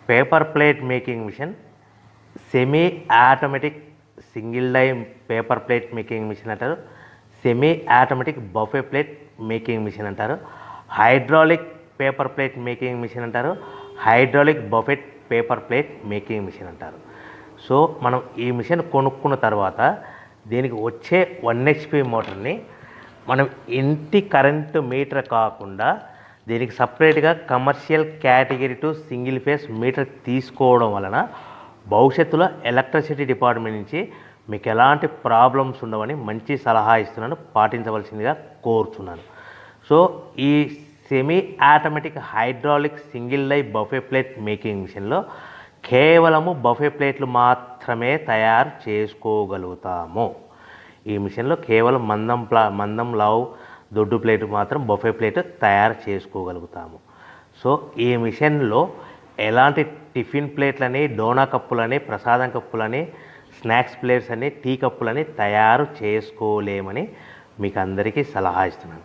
Paper plate making machine, semi automatic single die paper plate making machine అంటారు, semi automatic buffet plate making machine అంటారు, hydraulic paper plate making machine అంటారు, hydraulic buffet paper plate making machine అంటారు. So మనం ఈ machine కొనుక్కున్న తర్వాత దీనికి వచ్చే 1 HP మోటార్ని మనం ఇంటి కరెంటు మీటర్ కాకుండా దీనికి సపరేట్గా commercial category to single phase metre తీసుకోవడం వలన భవిష్యత్తులో ఎలక్ట్రిసిటీ డిపార్ట్మెంట్ నుంచి మీకు ఎలాంటి ప్రాబ్లమ్స్ ఉండవని మంచి సలహా ఇస్తున్నాను, పాటించవలసిందిగా కోరుతున్నాను. సో ఈ semi automatic hydraulic single die buffet plate making మిషన్లో కేవలము బఫే ప్లేట్లు మాత్రమే తయారు చేసుకోగలుగుతాము. ఈ మిషన్లో కేవలం మందం లావు దొడ్డు ప్లేట్ మాత్రం బఫే ప్లేట్ తయారు చేసుకోగలుగుతాము. సో ఈ మిషన్లో ఎలాంటి టిఫిన్ ప్లేట్లని, డోనా కప్పులని, ప్రసాదం కప్పులని, స్నాక్స్ ప్లేట్స్ అని, టీ కప్పులని తయారు చేసుకోలేమని మీకు అందరికీ సలహా ఇస్తున్నాను.